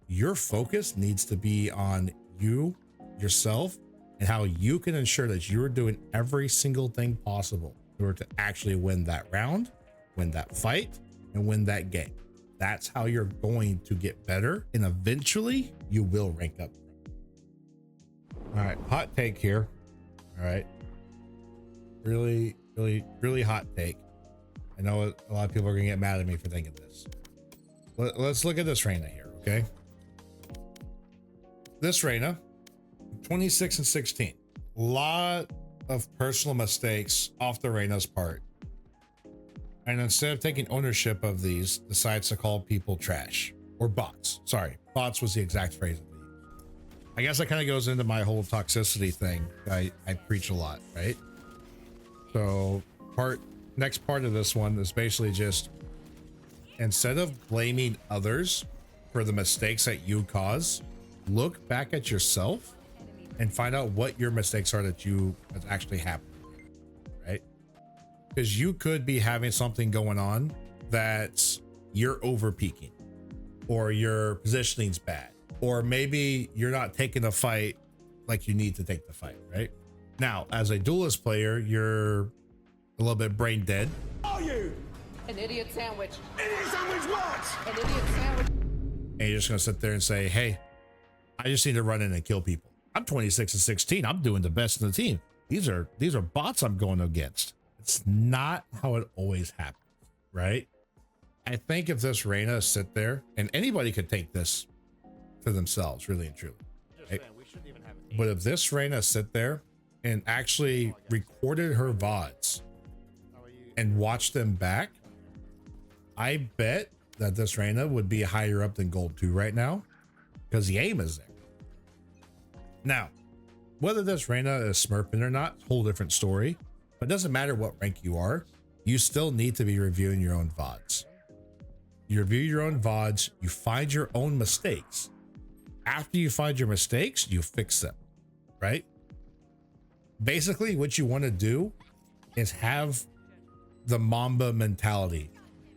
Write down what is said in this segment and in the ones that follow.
your focus needs to be on you, yourself, and how you can ensure that you're doing every single thing possible in order to actually win that round, win that fight, and win that game. That's how you're going to get better, and eventually you will rank up. All right, hot take here. All right, really hot take. I know a lot of people are gonna get mad at me for thinking this. Let's look at this Reyna here, okay? This Reyna, 26 and 16. A lot of personal mistakes off the Reyna's part. And instead of taking ownership of these, decides to call people trash or bots. Sorry, bots was the exact phrase that they used. I guess that kind of goes into my whole toxicity thing. I preach a lot, right? So next part of this one is basically just, instead of blaming others for the mistakes that you cause, look back at yourself and find out what your mistakes are that's actually happened, right? Because you could be having something going on that you're over peaking, or your positioning's bad, or maybe you're not taking the fight like you need to take the fight, right? Now, as a duelist player, you're a little bit brain dead. Are you? An idiot sandwich. Idiot sandwich what? An idiot sandwich. And you're just gonna sit there and say, hey, I just need to run in and kill people. I'm 26 and 16. I'm doing the best in the team. These are bots I'm going against. It's not how it always happens, right? I think if this Reyna sit there, and anybody could take this for themselves, really and truly. Right? But if this Reyna sit there and actually recorded her VODs and watched them back, I bet that this Reyna would be higher up than Gold 2 right now, because the aim is there. Now, whether this Reyna is smurfing or not, whole different story. But it doesn't matter what rank you are, you still need to be reviewing your own VODs. You review your own VODs, you find your own mistakes. After you find your mistakes, you fix them, right? Basically, what you want to do is have the Mamba mentality.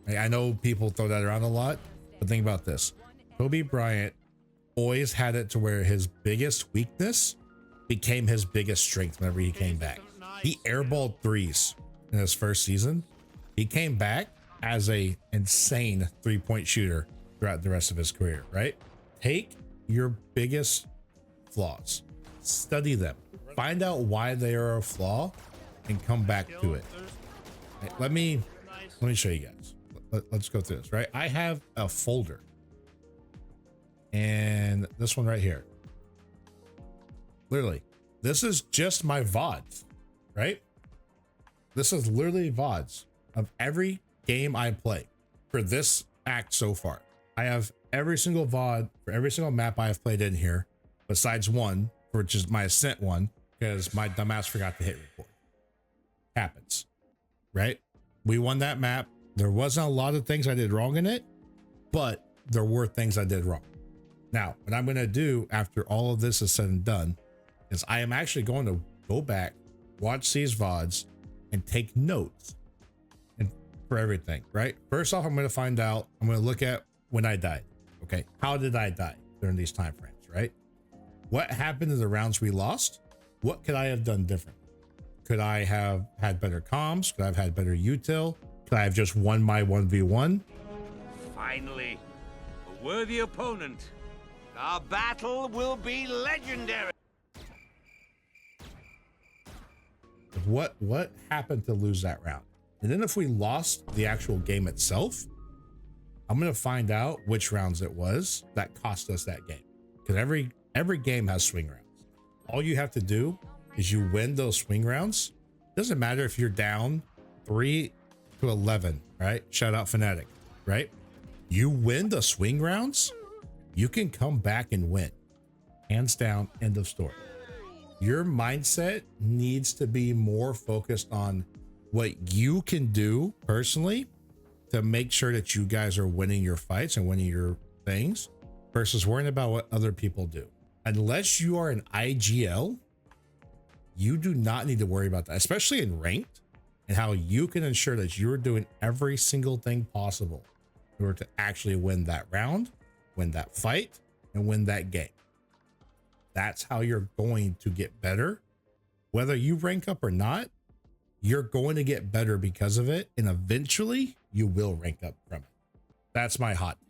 I know people throw that around a lot, but think about this. Kobe Bryant always had it to where his biggest weakness became his biggest strength whenever he came back. He airballed threes in his first season. He came back as a insane three-point shooter throughout the rest of his career, right? Take your biggest flaws, study them, find out why they are a flaw, and come back to it. Let me show you guys. Let's go through this, right? I have a folder, and this one right here, literally, this is just my VODs, right? This is literally VODs of every game I play for this act so far. I have every single VOD for every single map I have played in here, besides one, which is my Ascent one, because my dumbass forgot to hit record. Happens, right? We won that map. There wasn't a lot of things I did wrong in it, but there were things I did wrong. Now, what I'm going to do after all of this is said and done is I am actually going to go back, watch these VODs, and take notes and for everything, right? First off, I'm going to look at when I died. Okay. How did I die during these time frames, right? What happened in the rounds we lost? What could I have done different? Could I have had better comms? Could I have had better util? Could I have just won my 1v1? Finally, a worthy opponent. Our battle will be legendary. What happened to lose that round? And then if we lost the actual game itself, I'm going to find out which rounds it was that cost us that game. Because every game has swing rounds. All you have to do is you win those swing rounds. Doesn't matter if you're down 3-11, right? Shout out Fnatic, right? You win the swing rounds, you can come back and win. Hands down, end of story. Your mindset needs to be more focused on what you can do personally to make sure that you guys are winning your fights and winning your things versus worrying about what other people do. Unless you are an IGL, you do not need to worry about that, especially in ranked, and how you can ensure that you're doing every single thing possible in order to actually win that round, win that fight, and win that game. That's how you're going to get better. Whether you rank up or not, you're going to get better because of it. And eventually you will rank up from it. That's my hot take.